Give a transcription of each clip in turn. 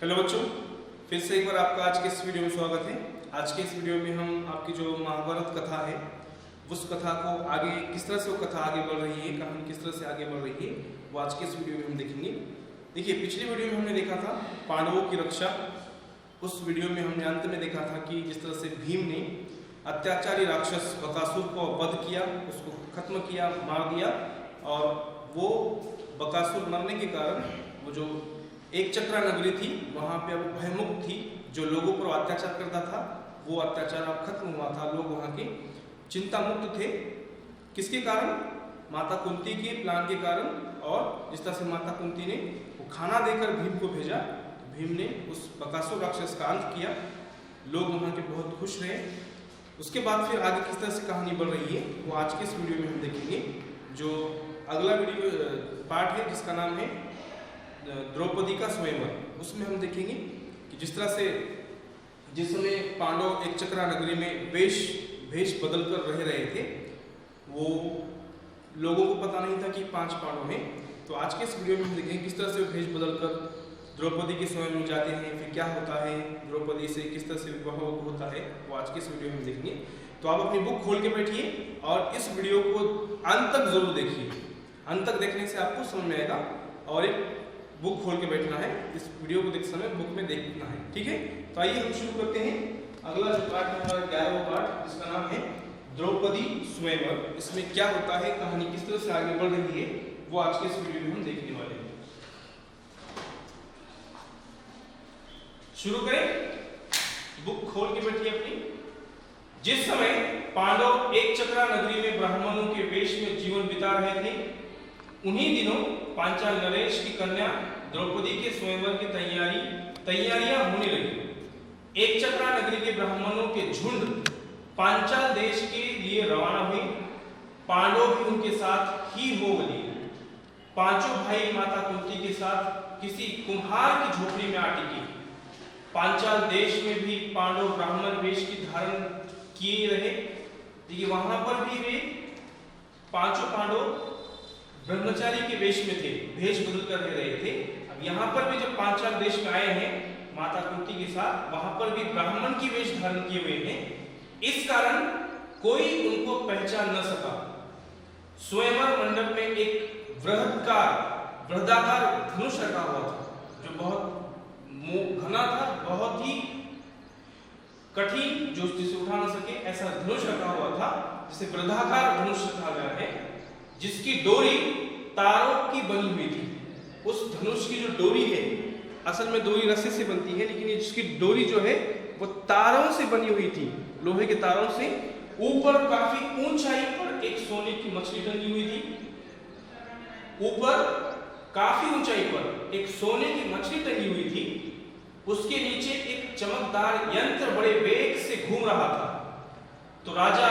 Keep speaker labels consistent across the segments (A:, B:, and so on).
A: Hello बच्चों, फिर से एक बार आपका आज के इस वीडियो में स्वागत है। आज के इस वीडियो में हम आपकी जो महाभारत कथा है उस कथा को आगे किस तरह से वो कथा आगे बढ़ रही है, कहानी किस तरह से आगे बढ़ रही है, वो आज के इस वीडियो में हम देखेंगे। देखिए, पिछली वीडियो में हमने देखा था पांडवों की रक्षा। उस वीडियो में हमने अंत में देखा था कि जिस तरह से भीम ने अत्याचारी राक्षस बकासुर को वध किया, उसको खत्म किया, मार दिया, और वो बकासुर मरने के कारण वो जो एक चक्रा नगरी थी वहाँ पे अब भयमुक्त थी। जो लोगों पर अत्याचार करता था वो अत्याचार अब खत्म हुआ था, लोग वहाँ के चिंता मुक्त थे। किसके कारण? माता कुंती के प्लान के कारण। और जिस तरह से माता कुंती ने वो खाना देकर भीम को भेजा, भीम ने उस बकासुर राक्षस का अंत किया, लोग वहाँ के बहुत खुश रहे। उसके बाद फिर आगे किस तरह से कहानी बढ़ रही है वो आज के इस वीडियो में हम देखेंगे। जो अगला वीडियो पार्ट है जिसका नाम है द्रौपदी का स्वयंवर, उसमें हम देखेंगे कि जिस तरह से जिस समय पांडव एक चक्रा नगरी में भेष बदल कर रहे थे, वो लोगों को पता नहीं था कि 5 पांडव हैं। तो आज के इस वीडियो में हम देखेंगे किस तरह से भेष बदल कर द्रौपदी के स्वयं में जाते हैं, फिर क्या होता है, द्रौपदी से किस तरह से विवाह होता है, वो आज के इस वीडियो में देखेंगे। तो आप अपनी बुक खोल के बैठिए और इस वीडियो को अंत तक जरूर देखिए। अंत तक देखने से आपको समझ में आएगा। और एक बुक खोल के बैठना है, इस वीडियो को देखते समय बुक में देखना है, ठीक है। तो आइए हम शुरू करते हैं। अगला जो पार्ट है हमारा 11वां पार्ट, जिसका नाम है द्रौपदी स्वयंवर। इसमें क्या होता है, कहानी किस तरह से आगे बढ़ रही है, वो आज के इस वीडियो में हम देखने वाले हैं। शुरू करें, बुक खोल के बैठिए अपनी। जिस समय पांडव एक चक्रा नगरी में ब्राह्मणों के वेश में जीवन बिता रहे थे, उन्हीं दिनों पांचाल नरेश की कन्या द्रौपदी के स्वयंवर की तैयारियां होने लगी। एक चक्रा नगरी के ब्राह्मणों के झुंड पांचाल देश के लिए रवाना हुए। पांडव भी उनके साथ ही हो गए। पांचों भाई माता कुंती के साथ किसी कुम्हार की झोपड़ी में आ टिके। पांचाल देश में भी पांडव ब्राह्मण वेश की धारण किए रहे। देखिए, वहां पर भी वे पांचों पांडव ब्रह्मचारी के वेश में थे, भेष बदल कर रहे थे। अब यहाँ पर भी जब पांचाल देश में आए हैं माता कुंती के साथ, वहां पर भी ब्राह्मण की वेश धारण किए हुए हैं। इस कारण कोई उनको पहचान न सका। स्वयंवर मंडप में एक वृहदाकार धनुष रखा हुआ था, जो बहुत घना था, बहुत ही कठिन, जो जिसे उठा न सके ऐसा धनुष रखा हुआ था, जिसे वृहदाकार धनुष कहा गया है, जिसकी डोरी तारों की बनी हुई थी। उस धनुष की जो डोरी है, असल में डोरी रस्से से बनती है, लेकिन इसकी डोरी जो है वो तारों से बनी हुई थी, लोहे के तारों से। ऊपर काफी ऊंचाई पर एक सोने की मछली टंगी हुई थी। ऊपर काफी ऊंचाई पर एक सोने की मछली टंगी हुई थी। उसके नीचे एक चमकदार यंत्र बड़े वेग से घूम रहा था। तो राजा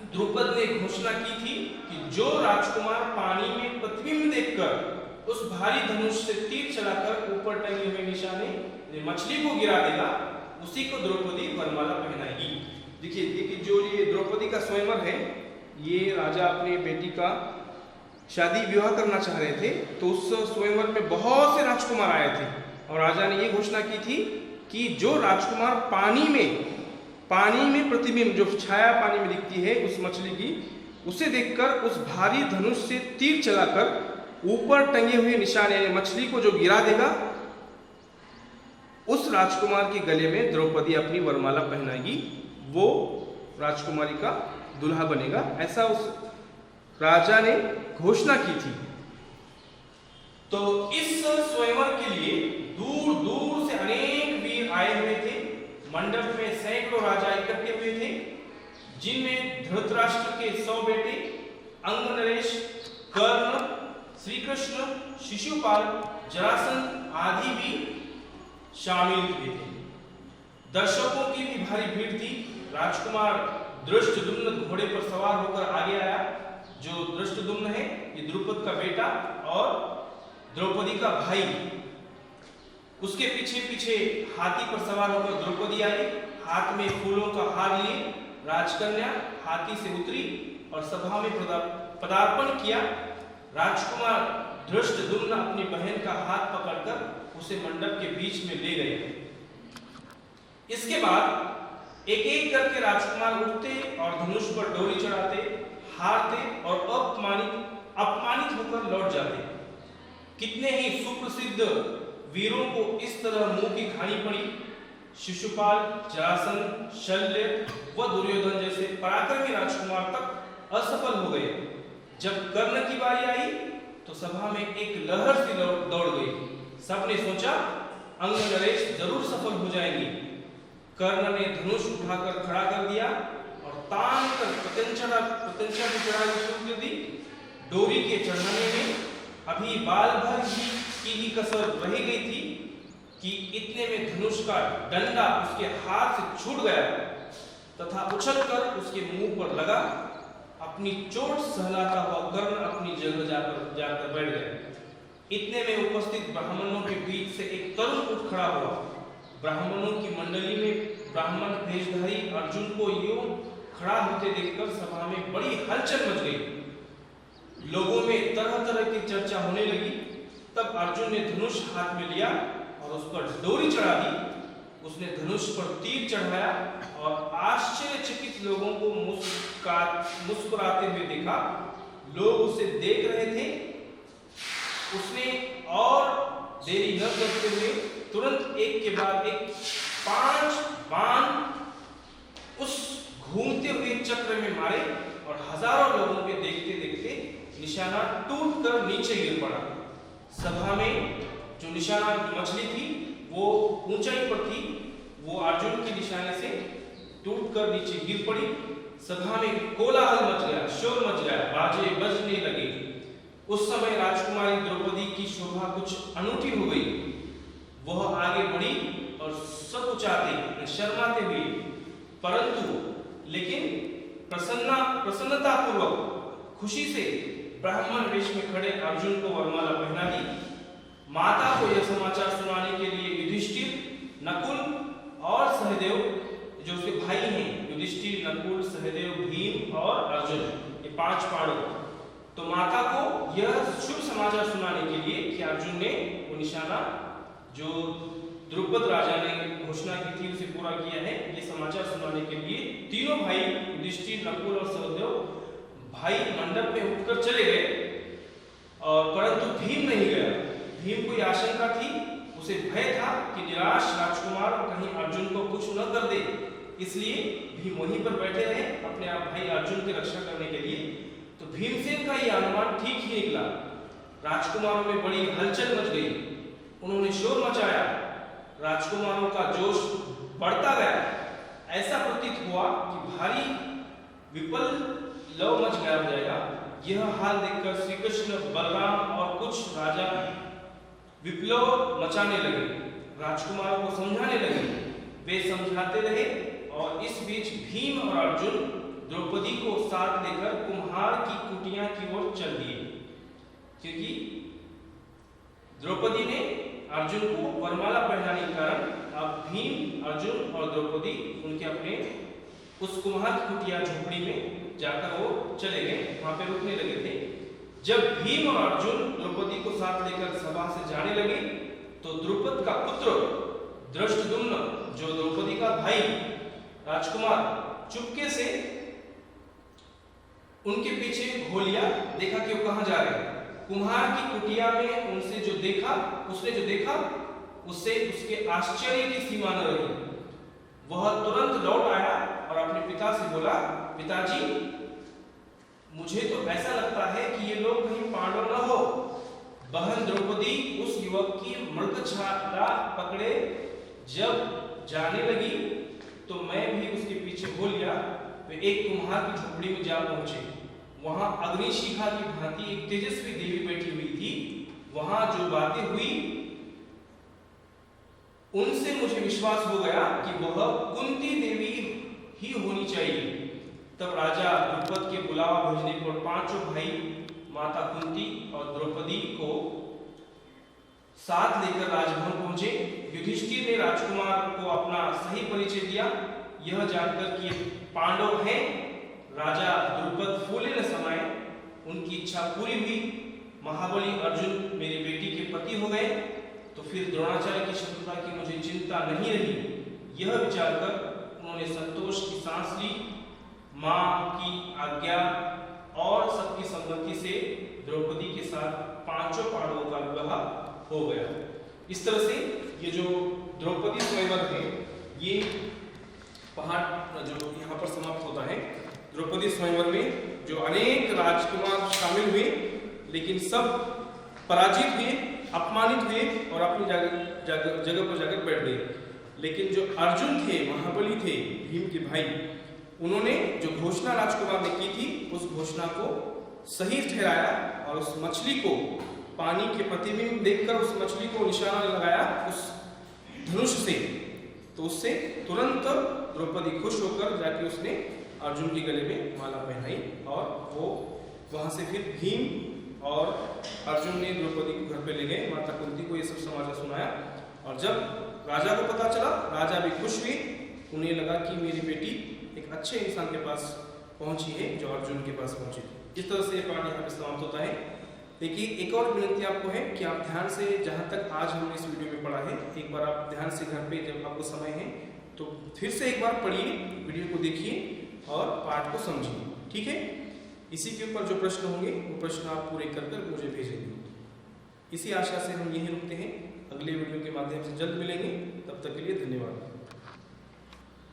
A: द्रुपद ने घोषणा की थी कि जो राजकुमार पानी में प्रतिबिंब देखकर उस भारी धनुष से तीर चलाकर ऊपर टंगे हुए निशाने मछली को गिरा देगा, उसी को द्रौपदी वरमाला पहनाएगी। देखिए, जो ये द्रौपदी का स्वयंवर है, ये राजा अपनी बेटी का शादी विवाह करना चाह रहे थे। तो उस स्वयंवर में बहुत से राजकुमार आए थे और राजा ने ये घोषणा की थी कि जो राजकुमार पानी में प्रतिबिंब, जो छाया पानी में दिखती है उस मछली की, उसे देखकर उस भारी धनुष से तीर चलाकर ऊपर टंगे हुए निशान यानी मछली को जो गिरा देगा, उस राजकुमार के गले में द्रौपदी अपनी वरमाला पहनाएगी, वो राजकुमारी का दुल्हा बनेगा। ऐसा उस राजा ने घोषणा की थी। तो इस स्वयंवर के लिए दूर दूर से अनेक वीर आए हुए थे। मंडप में सैकड़ों राजा इकट्ठे हुए थे, जिनमें धृतराष्ट्र के 100 बेटे, अंगनरेश, कर्ण, श्री कृष्ण, शिशुपाल, जरासंध आदि भी शामिल हुए थे। दर्शकों की भी भारी भीड़ थी। राजकुमार धृष्टद्युम्न घोड़े पर सवार होकर आगे आया। जो धृष्टद्युम्न है, ये द्रुपद का बेटा और द्रौपदी का भाई। उसके पीछे पीछे हाथी पर सवार होकर द्रौपदी आई। हाथ में फूलों का हार लिए राजकन्या हाथी से उतरी और सभा में पदार्पण किया। राजकुमार धृष्टद्युम्न अपनी बहन का हाथ पकड़ उठाकर उसे मंडप के बीच में ले गए। इसके बाद एक एक करके राजकुमार उठते और धनुष पर डोरी चढ़ाते, हारते और अपमानित होकर लौट जाते। कितने ही सुप्रसिद्ध वीरों को इस तरह मुंह की खानी पड़ी। शिशुपाल, जरासंध, शल्य व दुर्योधन जैसे पराक्रमी राजकुमार तक असफल हो गए। जब कर्ण की बारी आई तो सभा में एक लहर सी दौड़ गई। सबने सोचा अंग नरेश जरूर सफल हो जाएंगे। कर्ण ने धनुष उठाकर खड़ा कर दिया और तान कर प्रत्यंचा की चढ़ाई शुरू कर दी। डोरी के चढ़ाने में अभी बाल भर की ही कसर रह गई थी कि इतने में धनुष का डंडा उसके हाथ से छूट गया तथा उछलकर उसके मुंह पर लगा। अपनी चोट सहलाता हुआ कर्ण अपनी जगह जाकर बैठ गया। इतने में उपस्थित ब्राह्मणों के बीच से एक तरुण उठ खड़ा हुआ। ब्राह्मणों की मंडली में ब्राह्मण भेषधारी अर्जुन को यूं खड़ा होते देखकर सभा में बड़ी हलचल मच गई। लोगों में तरह तरह की चर्चा होने लगी। तब अर्जुन ने धनुष हाथ में लिया और उस पर डोरी चढ़ा दी। उसने धनुष पर तीर चढ़ाया और आश्चर्यचकित लोगों को मुस्कुराते हुए देखा। लोग उसे देख रहे थे। उसने और देरी न करते हुए तुरंत एक के बाद एक 5 बाण उस घूमते हुए चक्र में मारे और हजारों लोगों के देखते देखते निशाना टूटकर नीचे गिर पड़ा। सभा में जो निशाना मछली थी वो ऊंचाई पर थी, वो अर्जुन के निशाने से टूटकर नीचे गिर पड़ी। सभा में कोलाहल मच गया, शोर मच गया, बाजे बजने लगे। उस समय राजकुमारी द्रौपदी की शोभा कुछ अनूठी हो गई। वह आगे बढ़ी और सकुचाते शर्माते हुए परंतु लेकिन प्रसन्नता पूर्वक खुशी से ब्राह्मण वेश में खड़े अर्जुन को वरमाला पहना दी। माता को यह समाचार सुनाने के लिए युधिष्ठिर, नकुल और सहदेव जो उसके भाई हैं, युधिष्ठिर, नकुल, सहदेव, भीम और अर्जुन, ये 5 पांडव, तो माता को यह शुभ समाचार सुनाने के लिए कि अर्जुन ने वो निशाना जो द्रुपद राजा ने घोषणा की थी उसे पूरा किया है, ये समाचार सुनाने के लिए तीनों भाई युधिष्ठिर, नकुल और सहदेव भाई मंडप में उठकर चले गए। और परंतु भीम नहीं गया। भीम को आशंका थी, उसे भय था कि निराश राजकुमार कहीं अर्जुन को कुछ न कर दे, इसलिए भीम वहीं पर बैठे रहे अपने आप भाई अर्जुन की रक्षा करने के लिए। तो भीमसेन का यह अनुमान ठीक ही निकला। राजकुमारों में बड़ी हलचल मच गई। उन्होंने शोर मचाया। राजकुमारों का जोश बढ़ता गया। ऐसा प्रतीत हुआ कि भारी विप्लव मच गया हो जाएगा। यह हाल देखकर श्री कृष्ण, बलराम और कुछ राजा विप्लव मचाने लगे, राजकुमारों को समझाने लगे। वे समझाते रहे और इस बीच भीम और अर्जुन द्रौपदी को साथ लेकर कुम्हार की कुटिया की ओर चल दिए, क्योंकि द्रौपदी ने अर्जुन को वरमाला पहनाने के कारण अब भीम, अर्जुन और द्रौपदी उनके अपने उस कुम्हार की कुटिया झोपड़ी में जाकर वो चले गए, वहां पे रुकने लगे थे। जब भीम और अर्जुन द्रौपदी को साथ लेकर सभा से जाने लगे तो द्रुपद का पुत्र धृष्टद्युम्न, जो द्रौपदी का भाई राजकुमार, चुपके से उनके पीछे हो लिया। देखा कि वो कहां जा रहे हैं। कुम्हार की कुटिया में उसने जो देखा उससे उसके आश्चर्य की सीमा न रही। वह तुरंत लौट आया और अपने पिता से बोला, पिताजी, मुझे तो ऐसा लगता है कि ये लोग कहीं पांडव न हो। बहन द्रौपदी उस युवक की मृगछाला पकड़े जब जाने लगी तो मैं भी उसके पीछे हो लिया। वे एक कुम्हार की झोपड़ी में जा पहुंचे। वहां अग्निशिखा की भांति एक तेजस्वी देवी बैठी हुई थी। वहां जो बातें हुई उनसे मुझे विश्वास हो गया कि वह कुंती देवी ही होनी चाहिए। तब राजा द्रुपद के बुलावा भेजने पर 5 भाई माता कुंती और द्रौपदी को साथ लेकर राजभवन पहुंचे। युधिष्ठिर ने राजकुमार को अपना सही परिचय दिया। यह जानकर कि पांडव हैं, राजा द्रुपद फूले न समाये। उनकी इच्छा पूरी हुई। महाबली अर्जुन मेरी बेटी के पति हो गए। तो तो फिर द्रोणाचार्य की शत्रुता की मुझे चिंता नहीं रही, यह विचार कर उन्होंने संतोष की सांस ली। मां की आज्ञा और सबकी सम्मति से द्रौपदी के साथ 5 पांडवों का विवाह हो गया। इस तरह से ये जो द्रौपदी स्वयंवर है ये पहाड़ जो यहाँ पर समाप्त होता है। द्रौपदी स्वयंवर में जो अनेक राजकुमार शामिल हुए, लेकिन सब पराजित हुए, अपमानित हुए और अपनी जगह पर जाकर बैठ गए। लेकिन जो अर्जुन थे, महाबली थे, भीम के भाई, उन्होंने जो घोषणा राजकुमार ने की थी उस घोषणा को सही ठहराया और उस मछली को पानी के प्रतिबिंब देखकर उस मछली को निशाना लगाया उस धनुष से, तो उससे तुरंत द्रौपदी खुश होकर जाके उसने अर्जुन के गले में माला पहनाई और वो वहां से फिर भीम और अर्जुन ने द्रौपदी को घर पे ले गए। माता कुंती को ये सब समाचार सुनाया और जब राजा को पता चला, राजा भी खुश हुए। उन्हें लगा कि मेरी बेटी एक अच्छे इंसान के पास पहुंची है जो अर्जुन के पास पहुंची थी। इस तरह से पाठ यहाँ पे समाप्त होता है। देखिए, एक और विनती आपको है कि आप ध्यान से, जहाँ तक आज हमने इस वीडियो में पढ़ा है, एक बार आप ध्यान से घर पे जब आपको समय है तो फिर से एक बार पढ़िए, वीडियो को देखिए और पाठ को समझिए। ठीक है, इसी के ऊपर जो प्रश्न होंगे वो प्रश्न आप पूरे कर कर मुझे भेजेंगे। इसी आशा से हम यहीं रुकते हैं। अगले वीडियो के माध्यम से जल्द मिलेंगे। तब तक के लिए धन्यवाद।